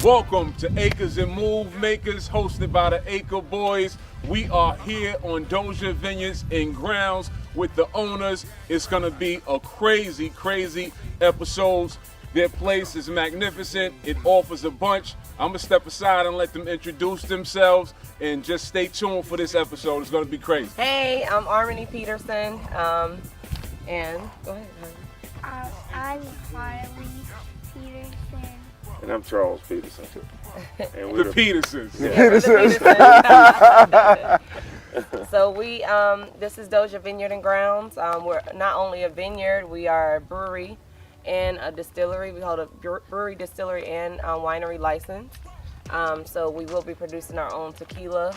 Welcome to Acres and Move Makers, hosted by the Acre Boys. We are here on Doja Vineyards and Grounds with the owners. It's gonna be a crazy, crazy episodes. Their place is magnificent. It offers a bunch. I'm gonna step aside and let them introduce themselves, and just stay tuned for this episode. It's gonna be crazy. Hey, I'm Armony Peterson, and go ahead. I'm Harley Peterson. And I'm Charles Peterson. And The Petersons. So we, this is Doja Vineyard and Grounds. We're not only a vineyard, we are a brewery and a distillery. We hold a brewery, distillery, and winery license. So we will be producing our own tequila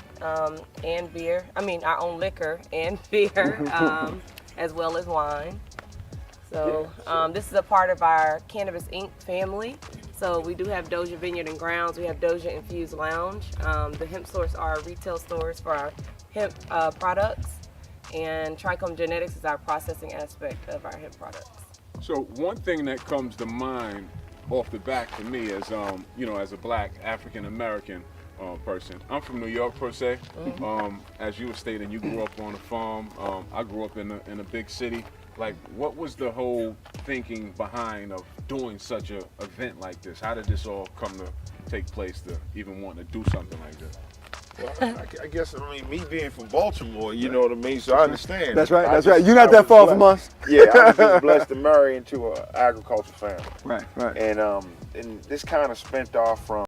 and beer. Our own liquor and beer, as well as wine. So this is a part of our Cannabis Inc. family. So we do have Doja Vineyard and Grounds. We have Doja Infused Lounge. The hemp stores are retail stores for our hemp products. And Trichome Genetics is our processing aspect of our hemp products. So one thing that comes to mind off the back for me as as a black African American person, I'm from New York per se. As you were stating, you grew up on a farm. I grew up in a big city. Like, what was the whole thinking behind of doing such an event like this? How did this all come to take place to even want to do something like this? well, I guess, me being from Baltimore, you know what I mean? So I understand. That's right. I That's just- right. You're not I that was far from us. Yeah, I was just blessed to marry into an agricultural family. Right. Right. And this kind of spent off from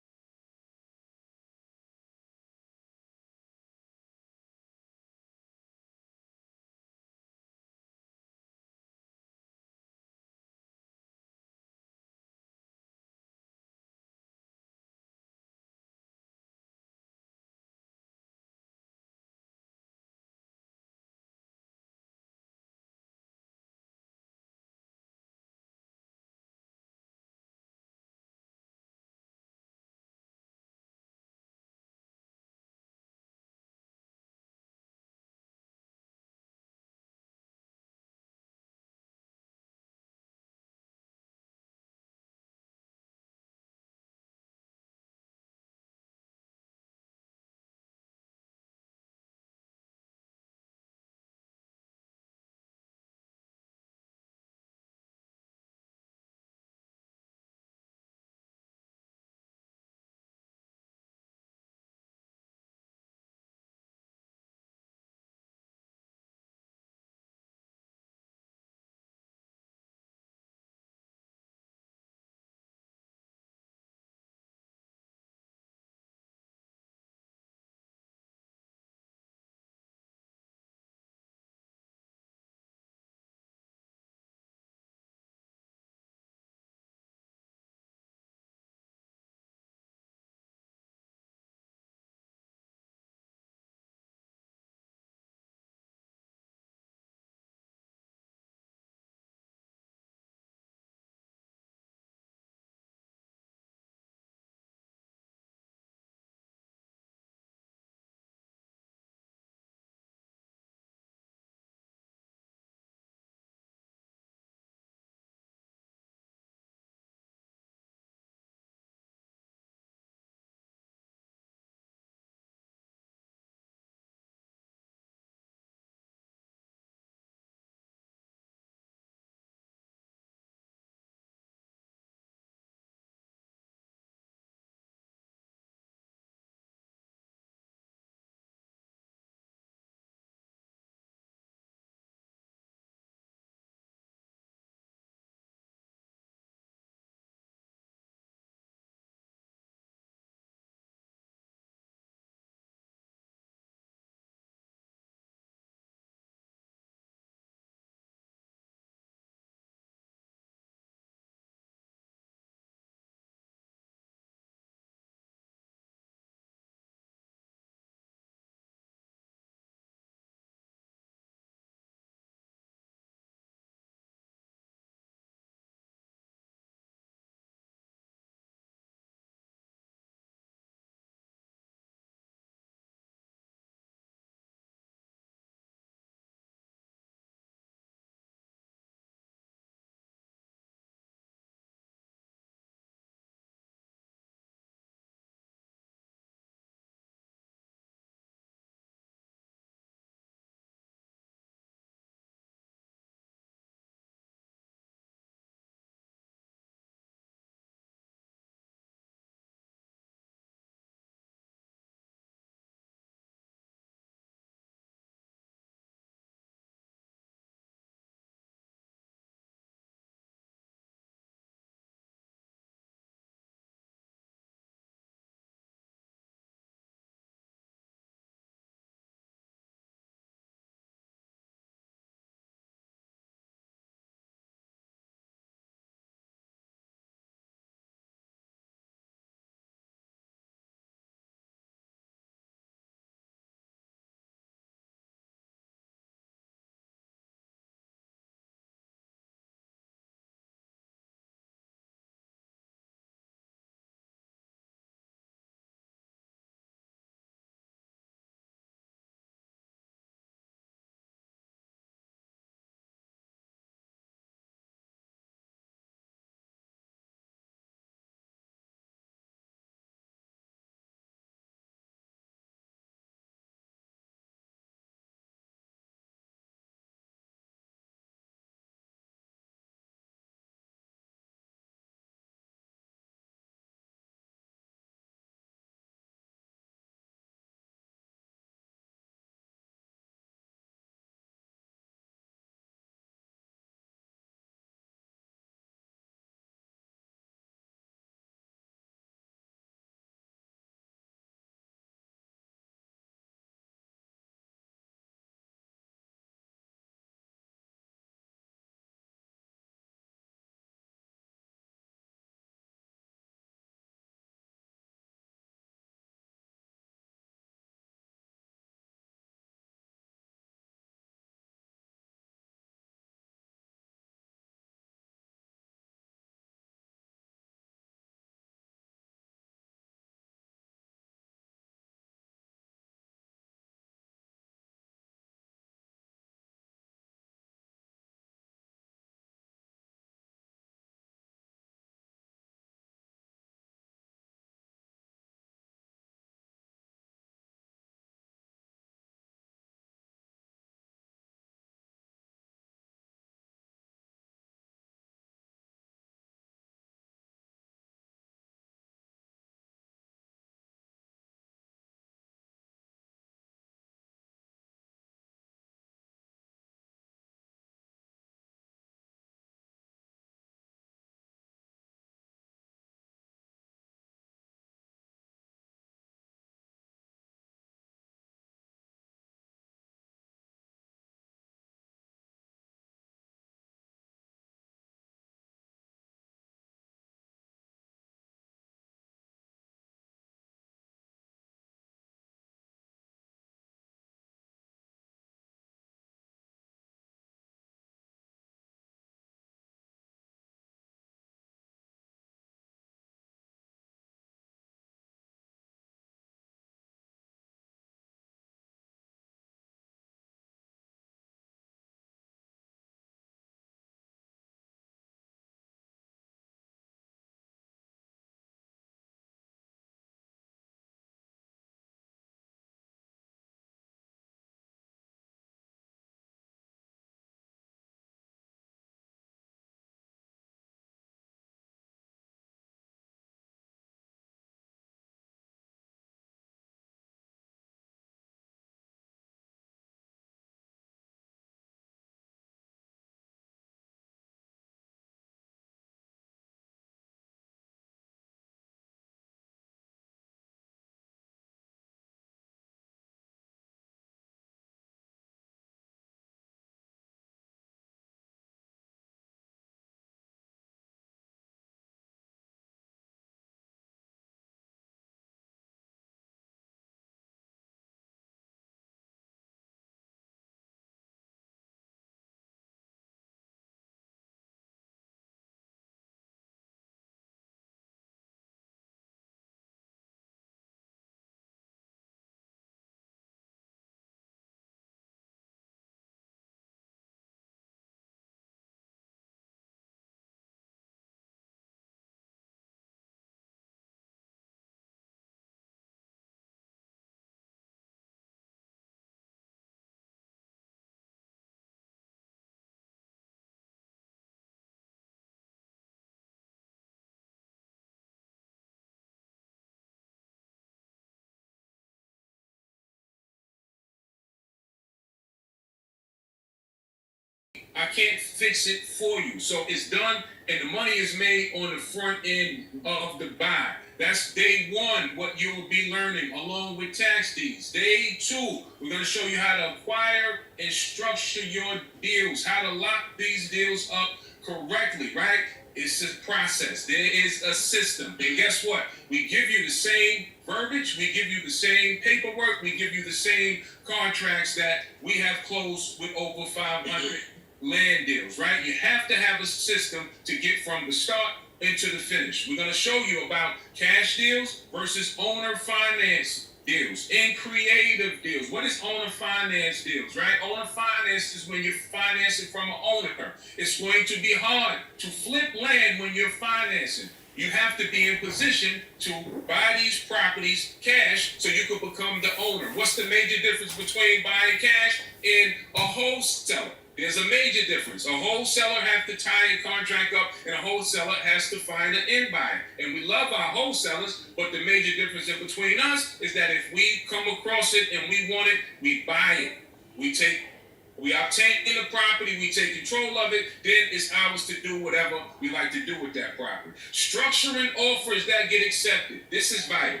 I can't fix it for you. So it's done, and the money is made on the front end of the buy. That's day one, what you will be learning along with tax deeds. Day two, we're going to show you how to acquire and structure your deals, how to lock these deals up correctly, right? It's a process. There is a system. And guess what? We give you the same verbiage. We give you the same paperwork. We give you the same contracts that we have closed with over 500 land deals, right? You have to have a system to get from the start into the finish. We're going to show you about cash deals versus owner finance deals and creative deals. What is owner finance deals, right? Owner finance is when you're financing from an owner. It's going to be hard to flip land when you're financing. You have to be in position to buy these properties cash so you can become the owner. What's the major difference between buying cash and a wholesaler? There's a major difference. A wholesaler has to tie a contract up, and a wholesaler has to find an end buyer. And we love our wholesalers, but the major difference in between us is that if we come across it and we want it, we buy it. We obtain the property, we take control of it, then it's ours to do whatever we like to do with that property. Structuring offers that get accepted. This is vital.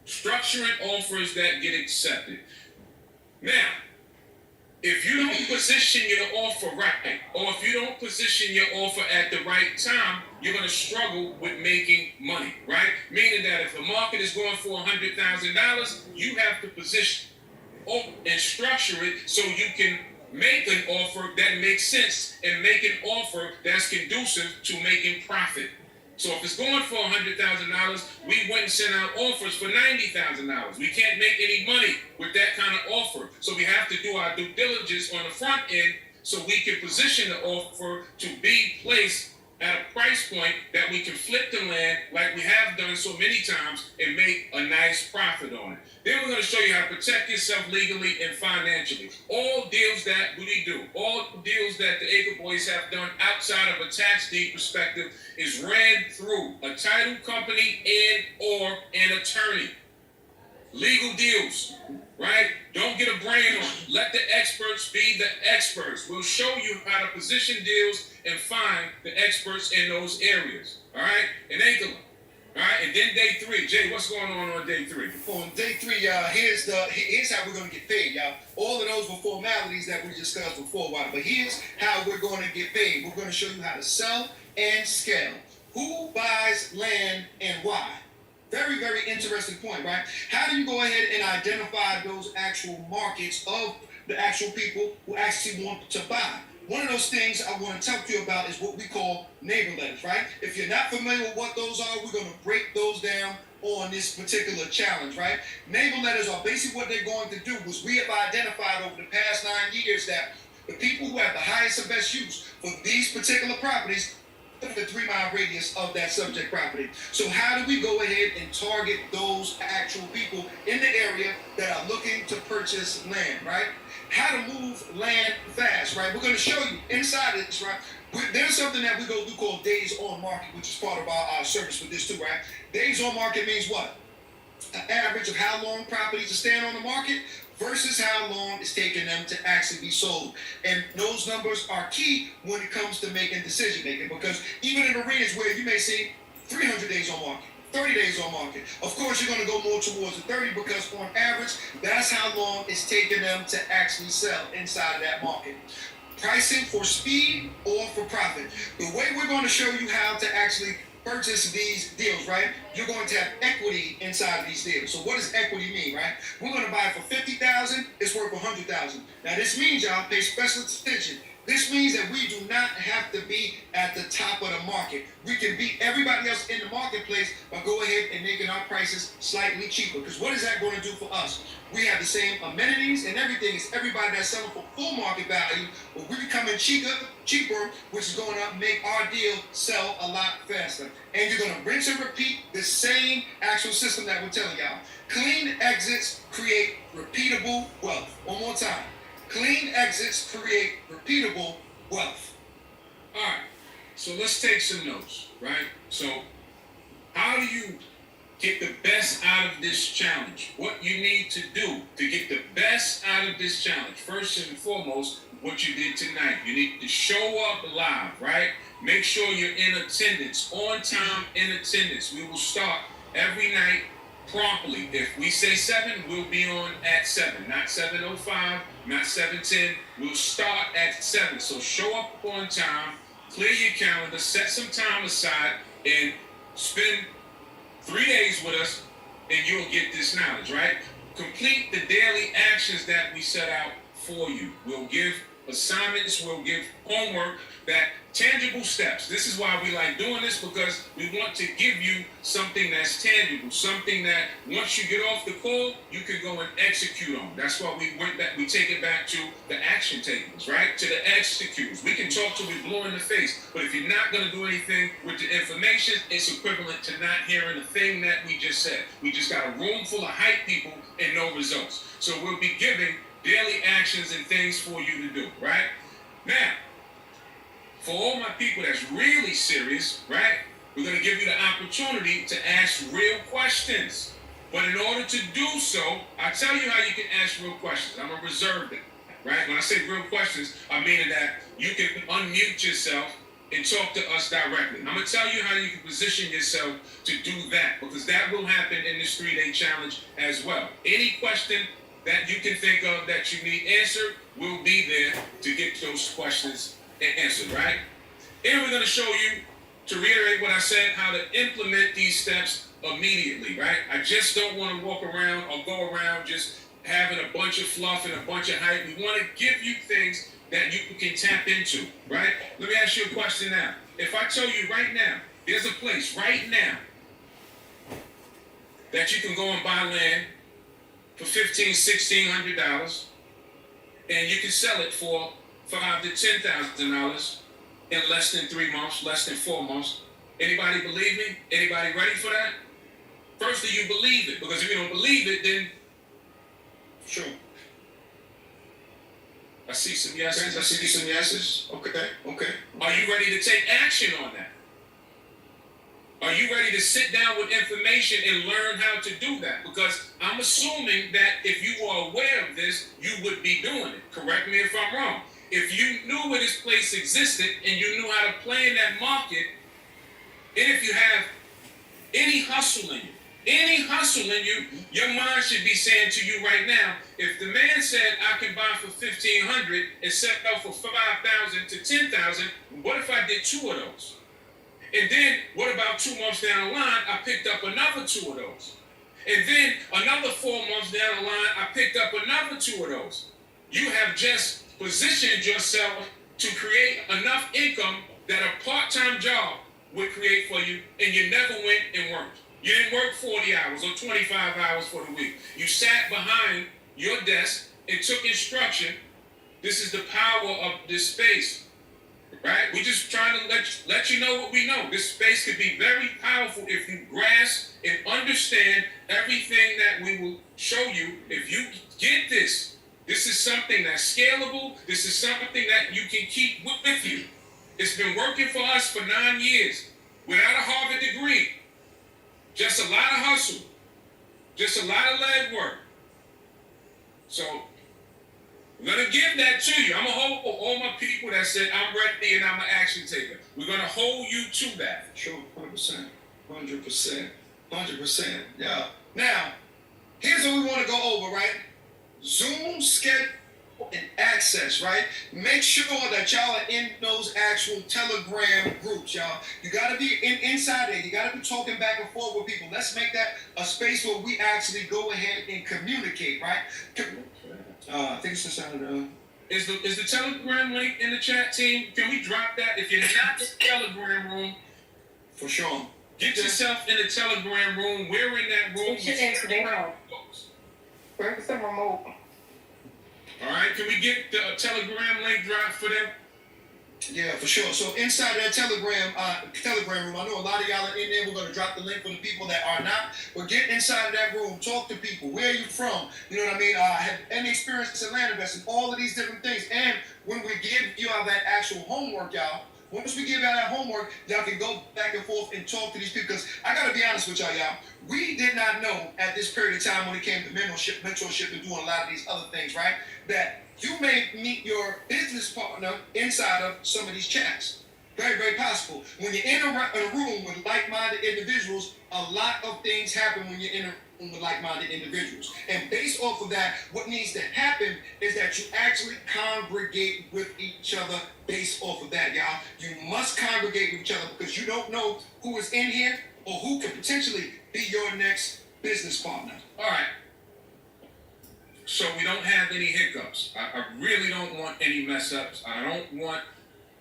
Structuring offers that get accepted. Now, if you don't position your offer right, or if you don't position your offer at the right time, you're going to struggle with making money, right? Meaning that if the market is going for $100,000, you have to position and structure it so you can make an offer that makes sense and make an offer that's conducive to making profit. So if it's going for $100,000, we went and sent out offers for $90,000. We can't make any money with that kind of offer. So we have to do our due diligence on the front end so we can position the offer to be placed at a price point that we can flip the land like we have done so many times and make a nice profit on it. Then we're going to show you how to protect yourself legally and financially. All deals that we do, all deals that the Acre Boys have done outside of a tax deed perspective is ran through a title company and or an attorney. Legal deals, right? Don't get a brain on it. Let the experts be the experts. We'll show you how to position deals and find the experts in those areas, all right? And Acre. All right, and then day three. Jay, what's going on day three? On day three, y'all, here's how we're going to get paid, y'all. All of those were formalities that we discussed before a while, but here's how we're going to get paid. We're going to show you how to sell and scale. Who buys land and why? Very, very interesting point, right? How do you go ahead and identify those actual markets of the actual people who actually want to buy? One of those things I want to talk to you about is what we call neighbor letters, right? If you're not familiar with what those are, we're going to break those down on this particular challenge, right? Neighbor letters are basically what they're going to do was we have identified over the past 9 years that the people who have the highest and best use for these particular properties the 3-mile radius of that subject property. So how do we go ahead and target those actual people in the area that are looking to purchase land, right? How to move land fast, right? We're going to show you inside of this, right? There's something that we go do called days on market, which is part of our service with this too, right? Days on market means what? An average of how long properties are staying on the market versus how long it's taking them to actually be sold. And those numbers are key when it comes to making decision making, because even in areas where you may see 300 days on market, 30 days on market, of course you're going to go more towards the 30 because on average, that's how long it's taking them to actually sell inside of that market. Pricing for speed or for profit. The way we're going to show you how to actually purchase these deals, right? You're going to have equity inside of these deals. So what does equity mean, right? We're going to buy it for $50,000. It's worth $100,000. Now this means, y'all, pay special attention. This means that we do not have to be at the top of the market. We can beat everybody else in the marketplace by go ahead and making our prices slightly cheaper. Because what is that going to do for us? We have the same amenities and everything as everybody that's selling for full market value, but we're becoming cheaper, which is going to make our deal sell a lot faster. And you're going to rinse and repeat the same actual system that we're telling y'all. Clean exits create repeatable wealth. One more time. Clean exits create repeatable wealth. All right, so let's take some notes, right? So how do you get the best out of this challenge? What you need to do to get the best out of this challenge? First and foremost, what you did tonight. You need to show up live, right? Make sure you're in attendance, on time in attendance. We will start every night promptly. If we say 7, we'll be on at 7, not 7:05, not 7:10. We'll start at 7. So show up on time, clear your calendar, set some time aside, and spend 3 days with us, and you'll get this knowledge, right? Complete the daily actions that we set out for you. We'll give assignments, we'll give homework, that tangible steps. This is why we like doing this, because we want to give you something that's tangible, something that once you get off the call, you can go and execute on. That's why we went back, we take it back to the action tables, right? To the executors. We can talk till we blow in the face, but if you're not going to do anything with the information, it's equivalent to not hearing the thing that we just said. We just got a room full of hype people and no results. So we'll be giving daily actions and things for you to do, right? Now, for all my people that's really serious, right, we're going to give you the opportunity to ask real questions. But in order to do so, I tell you how you can ask real questions. I'm going to reserve that, right? When I say real questions, I mean that you can unmute yourself and talk to us directly. I'm going to tell you how you can position yourself to do that, because that will happen in this 3-day challenge as well. Any question that you can think of that you need answered, we'll be there to get those questions answered, right? And we're going to show you, to reiterate what I said, how to implement these steps immediately, right? I just don't want to walk around or go around just having a bunch of fluff and a bunch of hype. We want to give you things that you can tap into, right? Let me ask you a question now. If I tell you right now, there's a place right now that you can go and buy land for $1,500–$1,600, and you can sell it for $5,000 to $10,000 in less than 3 months, less than 4 months. Anybody believe me? Anybody ready for that? First, do you believe it? Because if you don't believe it, then sure. I see some yeses. I see some yeses. Okay. Are you ready to take action on that? Are you ready to sit down with information and learn how to do that? Because I'm assuming that if you are aware of this, you would be doing it. Correct me if I'm wrong. If you knew where this place existed and you knew how to play in that market, and if you have any hustle in you, your mind should be saying to you right now, if the man said I can buy for $1,500 and sell for $5,000 to $10,000, what if I did 2 of those? And then, what about 2 months down the line, I picked up another 2 of those. And then, another 4 months down the line, I picked up another 2 of those. You have just positioned yourself to create enough income that a part-time job would create for you, and you never went and worked. You didn't work 40 hours or 25 hours for the week. You sat behind your desk and took instruction. This is the power of this space. Right? We're just trying to let you know what we know. This space could be very powerful if you grasp and understand everything that we will show you. If you get this, this is something that's scalable. This is something that you can keep with you. It's been working for us for 9 years without a Harvard degree. Just a lot of hustle. Just a lot of legwork. So, we're going to give that to you. I'm going to hold all my people that said, I'm ready and I'm an action taker. We're going to hold you to that. Sure, 100%. 100%. Yeah. Now, here's what we want to go over, right? Zoom, schedule, and access, right? Make sure that y'all are in those actual Telegram groups, y'all. You got to be inside there. You got to be talking back and forth with people. Let's make that a space where we actually go ahead and communicate, right? I think it's the sound of Is the Telegram link in the chat, team? Can we drop that? If you're not in the Telegram room, for sure. Get yourself in the Telegram room. We're in that room. Where's the remote? All right, can we get the Telegram link dropped for them? Yeah, for sure. So inside that Telegram room, I know a lot of y'all are in there. We're going to drop the link for the people that are not. But get inside of that room. Talk to people. Where are you from? You know what I mean? Have any experience in land investing? All of these different things. And when we give you all that actual homework, y'all, once we give y'all that homework, y'all can go back and forth and talk to these people. Because I got to be honest with y'all. We did not know at this period of time when it came to mentorship and doing a lot of these other things, right? That you may meet your business partner inside of some of these chats. Very, very possible. When you're in a room with like-minded individuals, a lot of things happen when you're in a room with like-minded individuals. And based off of that, what needs to happen is that you actually congregate with each other based off of that, y'all. You must congregate with each other because you don't know who is in here or who could potentially be your next business partner. All right. So we don't have any hiccups. I really don't want any mess ups. I don't want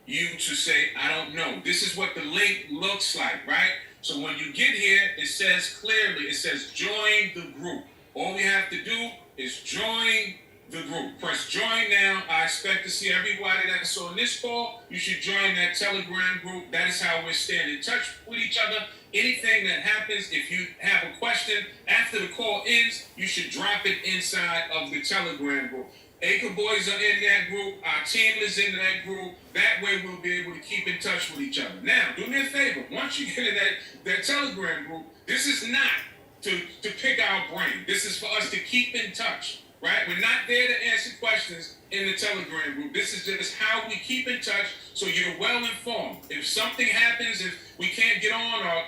you to say, I don't know. This is what the link looks like, right? So when you get here, it says clearly, it says join the group. All we have to do is join the group. Press join now. I expect to see everybody that's on this call. You should join that Telegram group. That is how we're staying in touch with each other. Anything that happens, if you have a question after the call ends, you should drop it inside of the Telegram group. Acre Boys are in that group. Our team is in that group. That way we'll be able to keep in touch with each other. Now, do me a favor. Once you get in that Telegram group, this is not to pick our brain. This is for us to keep in touch, right? We're not there to answer questions in the Telegram group. This is just how we keep in touch so you're well informed. If something happens, if we can't get on or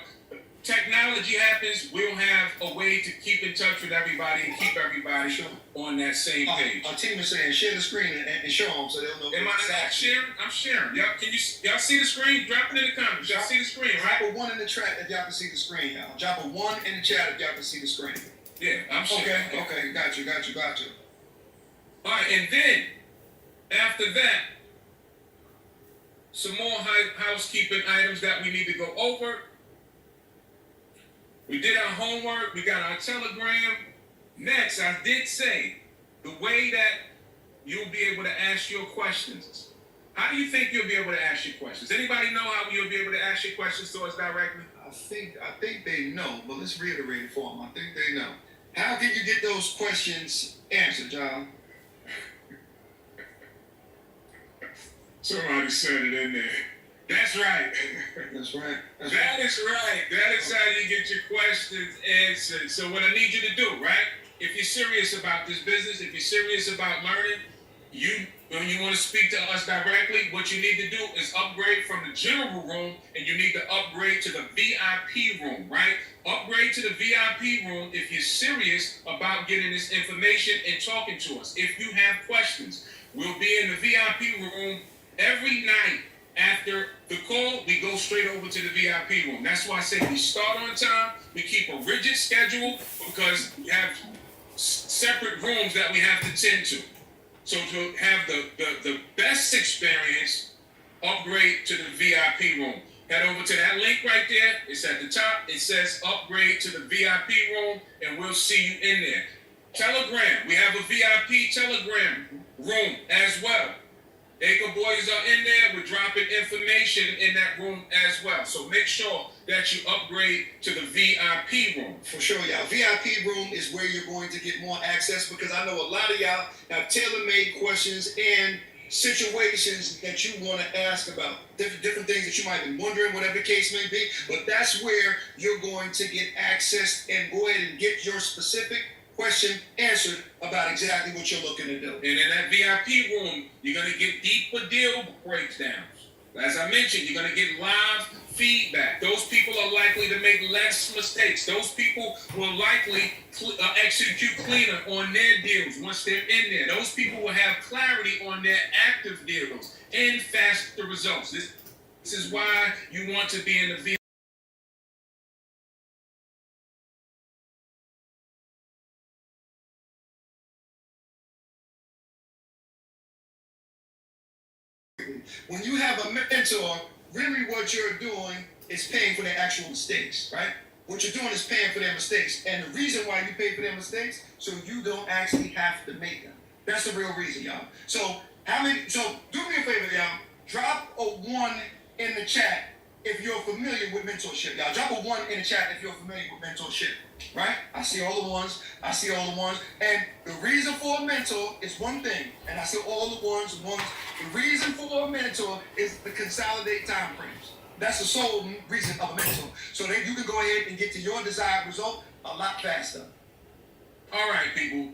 technology happens, we'll have a way to keep in touch with everybody and keep everybody on that same page. Our team is saying share the screen and show them so they'll know. Am I sharing? I'm sharing. Y'all see the screen? Drop it in the comments. Y'all see the screen, right? Drop a 1 in the chat if y'all can see the screen, y'all. Drop a 1 in the chat if y'all can see the screen. Yeah, I'm sharing. Okay, got you. All right, and then after that, some more housekeeping items that we need to go over. We did our homework. We got our Telegram. Next, I did say the way that you'll be able to ask your questions. How do you think you'll be able to ask your questions? Anybody know how you'll be able to ask your questions to us directly? I think they know, but let's reiterate it for them. I think they know. How can you get those questions answered, John? Somebody said it in there. That's right. That's right. That is right. That is how you get your questions answered. So what I need you to do, right? If you're serious about this business, if you're serious about learning, when you want to speak to us directly, what you need to do is upgrade from the general room and you need to upgrade to the VIP room, right? Upgrade to the VIP room if you're serious about getting this information and talking to us. If you have questions, we'll be in the VIP room every night. After the call, we go straight over to the VIP room. That's why I say we start on time. We keep a rigid schedule because we have separate rooms that we have to tend to. So to have the best experience, upgrade to the VIP room. Head over to that link right there. It's at the top. It says upgrade to the VIP room, and we'll see you in there. Telegram. We have a VIP Telegram room as well. Acre Boys are in there. We're dropping information in that room as well. So make sure that you upgrade to the VIP room. For sure, y'all. VIP room is where you're going to get more access because I know a lot of y'all have tailor-made questions and situations that you want to ask about. Different things that you might be wondering, whatever the case may be. But that's where you're going to get access and go ahead and get your specific question answered about exactly what you're looking to do. And in that VIP room, you're going to get deeper deal breakdowns. As I mentioned, you're going to get live feedback. Those people are likely to make less mistakes. Those people will likely execute cleaner on their deals once they're in there. Those people will have clarity on their active deals and faster results. This is why you want to be in the VIP. When you have a mentor, really what you're doing is paying for their actual mistakes, right? What you're doing is paying for their mistakes. And the reason why you pay for their mistakes, so you don't actually have to make them. That's the real reason, y'all. So do me a favor, y'all. Drop a 1 in the chat if you're familiar with mentorship, y'all. Drop a 1 in the chat if you're familiar with mentorship, right? I see all the ones. And the reason for a mentor is one thing. And I see all the ones. The reason for a mentor is to consolidate time frames. That's the sole reason of a mentor. So that you can go ahead and get to your desired result a lot faster. All right, people.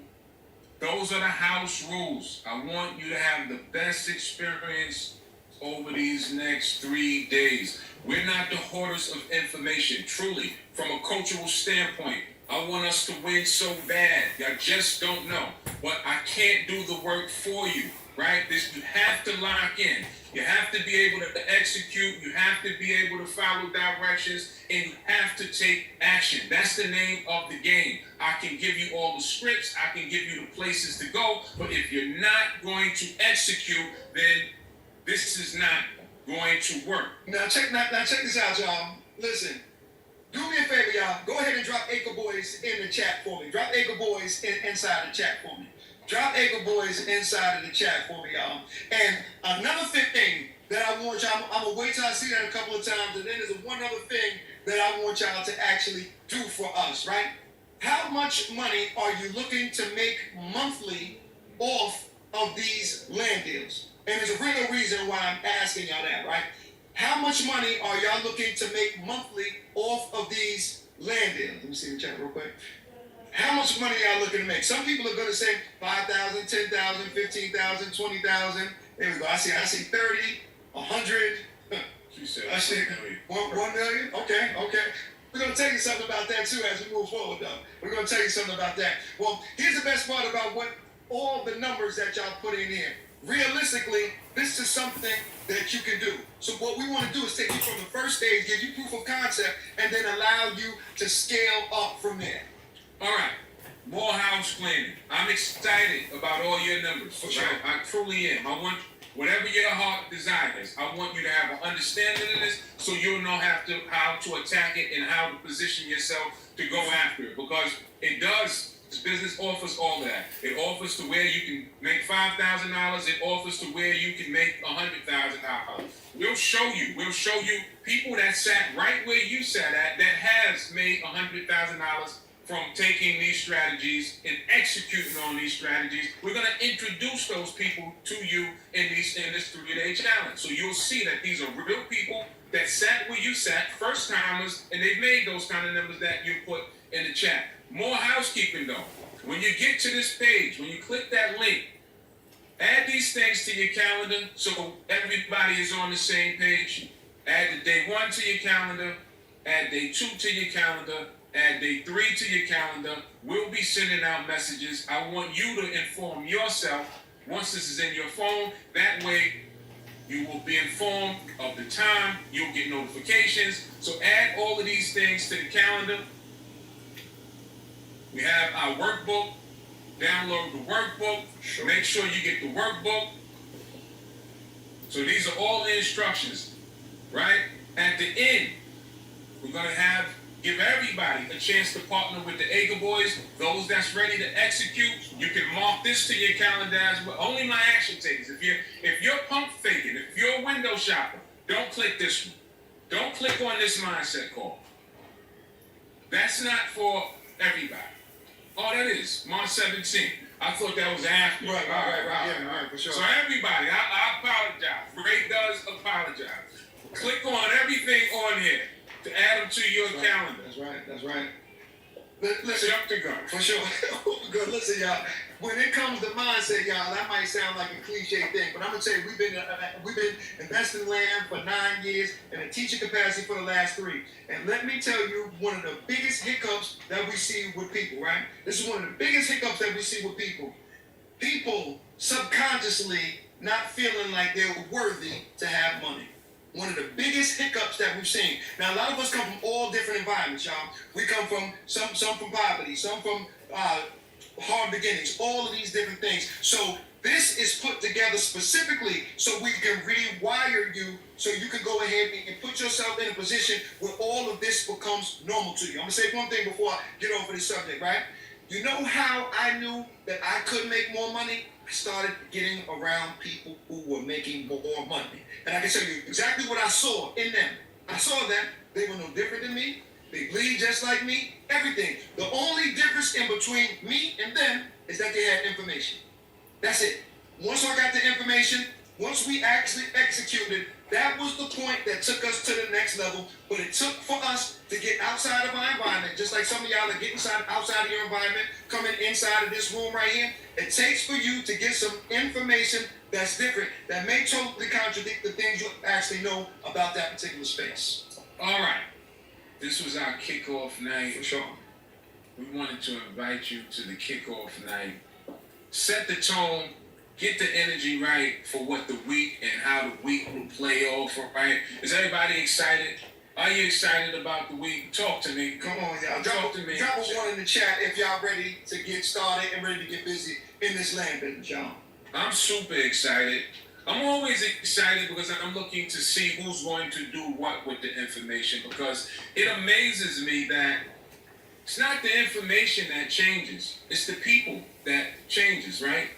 Those are the house rules. I want you to have the best experience over these next 3 days. We're not the hoarders of information, truly. From a cultural standpoint, I want us to win so bad. I just don't know. But I can't do the work for you, right? You have to lock in. You have to be able to execute. You have to be able to follow directions, and you have to take action. That's the name of the game. I can give you all the scripts. I can give you the places to go. But if you're not going to execute, then this is not going to work. Now check this out, y'all. Listen, do me a favor, y'all. Go ahead and drop Acre Boys in the chat for me. Drop Acre Boys inside the chat for me. Drop Acre Boys inside of the chat for me, y'all. And another thing that I want y'all, I'm gonna wait till I see that a couple of times, and then there's one other thing that I want y'all to actually do for us, right? How much money are you looking to make monthly off of these land deals? And there's a real reason why I'm asking y'all that, right? How much money are y'all looking to make monthly off of these land deals? Let me see the chat real quick. How much money y'all looking to make? Some people are going to say 5,000, 10,000, 15,000, 20,000. There we go. I see 30, 100. She said, I see 1 million. Okay. We're going to tell you something about that too as we move forward, though. We're going to tell you something about that. Well, here's the best part about what all the numbers that y'all put in here. Realistically, this is something that you can do. So what we want to do is take you from the first stage, give you proof of concept, and then allow you to scale up from there. all right, more house cleaning. I'm excited about all your numbers. For sure. Right? I truly am. I want whatever your heart desires. I want you to have an understanding of this, so you'll know how to attack it and how to position yourself to go after it. Because it does. This business offers all of that. It offers to where you can make $5,000. It offers to where you can make $100,000. We'll show you. We'll show you people that sat right where you sat at that has made $100,000 from taking these strategies and executing on these strategies. We're going to introduce those people to you in this 3-day challenge. So you'll see that these are real people that sat where you sat, first timers, and they've made those kind of numbers that you put in the chat. More housekeeping though. When you get to this page, when you click that link, add these things to your calendar so everybody is on the same page. Add the day 1 to your calendar, add day 2 to your calendar, add day 3 to your calendar. We'll be sending out messages. I want you to inform yourself once this is in your phone. That way you will be informed of the time. You'll get notifications. So add all of these things to the calendar. We have our workbook. Download the workbook. Sure. Make sure you get the workbook. So these are all the instructions, right? At the end, we're going to give everybody a chance to partner with the Acre Boys. Those that's ready to execute, you can mark this to your calendar as well. Only my action takers. If you're pump faking, if you're a window shopper, don't click this one. Don't click on this mindset call. That's not for everybody. Oh, that is March 17th. I thought that was after. Right, for sure. So everybody, I apologize. Ray does apologize. Click on everything on here to add them to your calendar. That's right. Listen, Jump the gun. for sure. Good. Listen, y'all. When it comes to mindset, y'all, that might sound like a cliche thing, but I'm gonna tell you, we've been investing in land for 9 years in a teaching capacity for the last 3. And let me tell you, one of the biggest hiccups that we see with people, right? This is one of the biggest hiccups that we see with people. People subconsciously not feeling like they're worthy to have money. One of the biggest hiccups that we've seen. Now, a lot of us come from all different environments, y'all. We come from some from poverty, some from hard beginnings, all of these different things. So this is put together specifically so we can rewire you so you can go ahead and put yourself in a position where all of this becomes normal to you. I'm going to say one thing before I get over this subject, right? You know how I knew that I could make more money? I started getting around people who were making more money. And I can tell you exactly what I saw in them. I saw them. They were no different than me. They bleed just like me. Everything. The only difference in between me and them is that they had information. That's it. Once I got the information, once we actually executed, That was the point that took us to the next level. But it took for us to get outside of our environment, just like some of y'all are getting outside of your environment, coming inside of this room right here. It takes for you to get some information that's different, that may totally contradict the things you actually know about that particular space. All right. This was our kickoff night. For sure. We wanted to invite you to the kickoff night. Set the tone. Get the energy right for what the week and how the week will play off, right? Is everybody excited? Are you excited about the week? Talk to me. Come on, y'all. Talk to me. Drop a one in the chat if y'all ready to get started and ready to get busy in this land business, y'all. I'm super excited. I'm always excited because I'm looking to see who's going to do what with the information, because it amazes me that it's not the information that changes. It's the people that changes, right?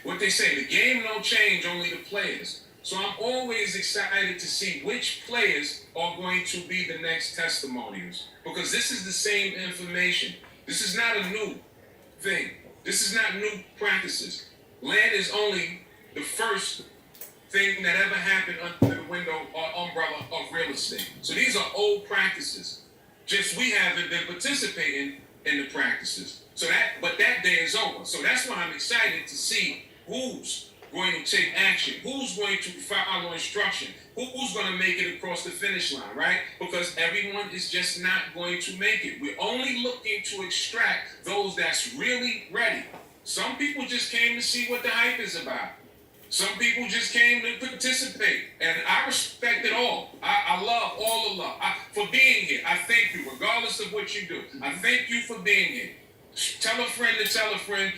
What they say, the game don't change, only the players. So I'm always excited to see which players are going to be the next testimonials, because this is the same information. This is not a new thing. This is not new practices. Land is only the first thing that ever happened under the window or umbrella of real estate. So these are old practices. Just we haven't been participating in the practices. But that day is over. So that's why I'm excited to see who's going to take action, who's going to follow instruction, who's going to make it across the finish line, right? Because everyone is just not going to make it. We're only looking to extract those that's really ready. Some people just came to see what the hype is about. Some people just came to participate, and I respect it all. I love all the love for being here. I thank you, regardless of what you do. I thank you for being here. Tell a friend to tell a friend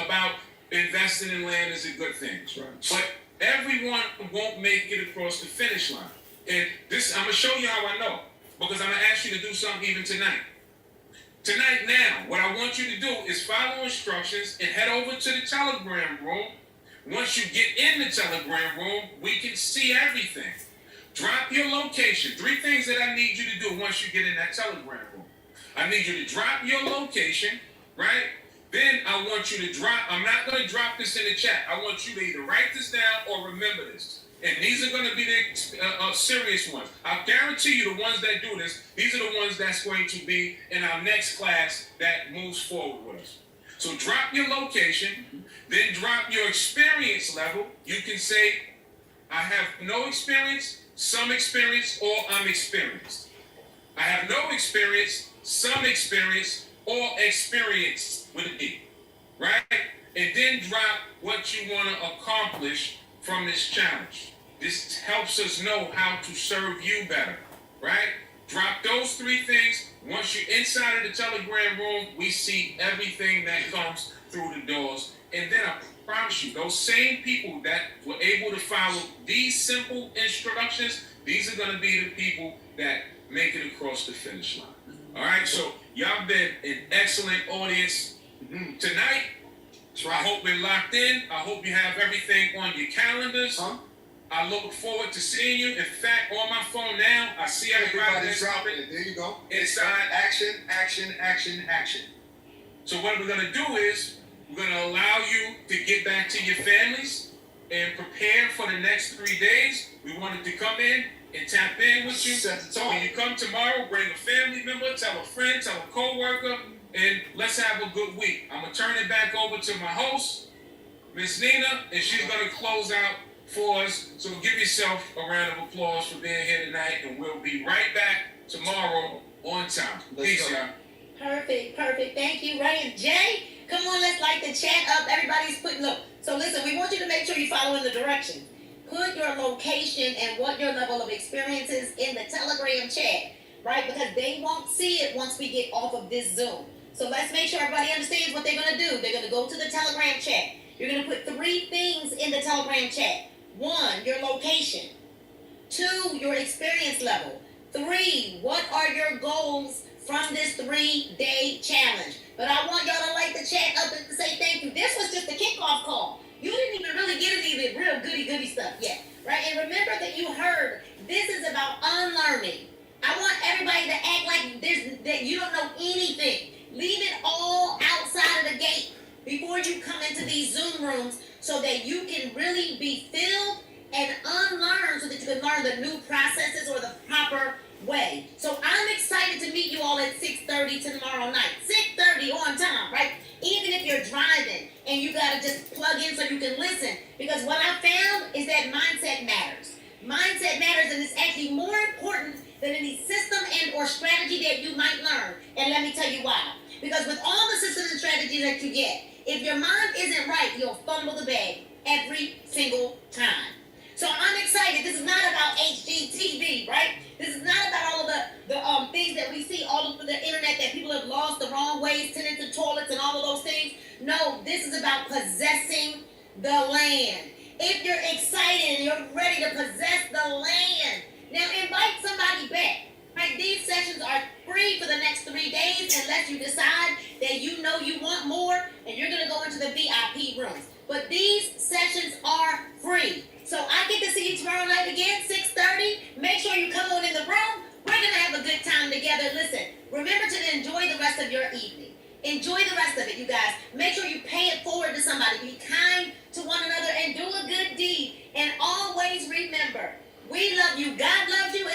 about investing in land is a good thing. Right. But everyone won't make it across the finish line. And this, I'm gonna show you how I know, because I'm gonna ask you to do something even tonight. Tonight now, what I want you to do is follow instructions and head over to the Telegram room. Once you get in the Telegram room, we can see everything. Drop your location. 3 things that I need you to do once you get in that Telegram room. I need you to drop your location, right? Then I want you to drop, I'm not going to drop this in the chat. I want you to either write this down or remember this. And these are going to be the serious ones. I guarantee you the ones that do this, these are the ones that's going to be in our next class that moves forward with us. So drop your location, then drop your experience level. You can say, I have no experience, some experience, or I'm experienced. I have no experience, some experience, or experience with an E, right? And then drop what you want to accomplish from this challenge. This helps us know how to serve you better, right? Drop those 3 things. Once you're inside of the Telegram room, we see everything that comes through the doors. And then I promise you, those same people that were able to follow these simple instructions, these are going to be the people that make it across the finish line. All right, so y'all been an excellent audience tonight. That's right. I hope we're locked in. I hope you have everything on your calendars. Huh? I look forward to seeing you. In fact, on my phone now, I see everybody Everybody's that's dropping it. There you go. inside. Action, action, action, action. So what we're going to do is we're going to allow you to get back to your families and prepare for the next 3 days. We wanted to come in and tap in with you. Set the So tone. when you come tomorrow, bring a family member, tell a friend, tell a coworker, and let's have a good week. I'm going to turn it back over to my host, Miss Nina, and she's going to close out for us. So give yourself a round of applause for being here tonight, and we'll be right back tomorrow on time. Let's Peace, go. y'all. Perfect. Thank you, Ray and Jay. Come on, let's light the chat up. Everybody's putting, look. So listen, we want you to make sure you're following the directions. Put your location and what your level of experience is in the Telegram chat, right? Because they won't see it once we get off of this Zoom. So let's make sure everybody understands what they're going to do. They're going to go to the Telegram chat. You're going to put 3 things in the Telegram chat. 1, your location. 2, your experience level. 3, what are your goals from this 3-day challenge? But I want y'all to light the chat up and say thank you. This was just a kickoff call. You didn't even really get any of the real goody stuff yet, right? And remember that you heard this is about unlearning. I want everybody to act like that you don't know anything. Leave it all outside of the gate before you come into these Zoom rooms so that you can really be filled and unlearn so that you can learn the new processes or the proper way. So I'm excited to meet you all at 6:30 tomorrow night. 6:30 on time, right? Even if you're driving and you gotta just plug in so you can listen. Because what I found is that mindset matters. Mindset matters, and it's actually more important than any system and or strategy that you might learn. And let me tell you why. Because with all the systems and strategies that you get, if your mind isn't right, you'll fumble the bag every single time. So I'm excited. This is not about HGTV, right? This is not about all of the things that we see all over the internet that people have lost the wrong ways, tending to toilets and all of those things. No, this is about possessing the land. If you're excited and you're ready to possess the land, now invite somebody back. Right? These sessions are free for the next 3 days unless you decide that you know you want more and you're going to go into the VIP rooms. But these sessions are free. So I get to see you tomorrow night again, 6:30. Make sure you come on in the room. We're going to have a good time together. Listen, remember to enjoy the rest of your evening. Enjoy the rest of it, you guys. Make sure you pay it forward to somebody. Be kind to one another and do a good deed. And always remember, we love you, God loves you,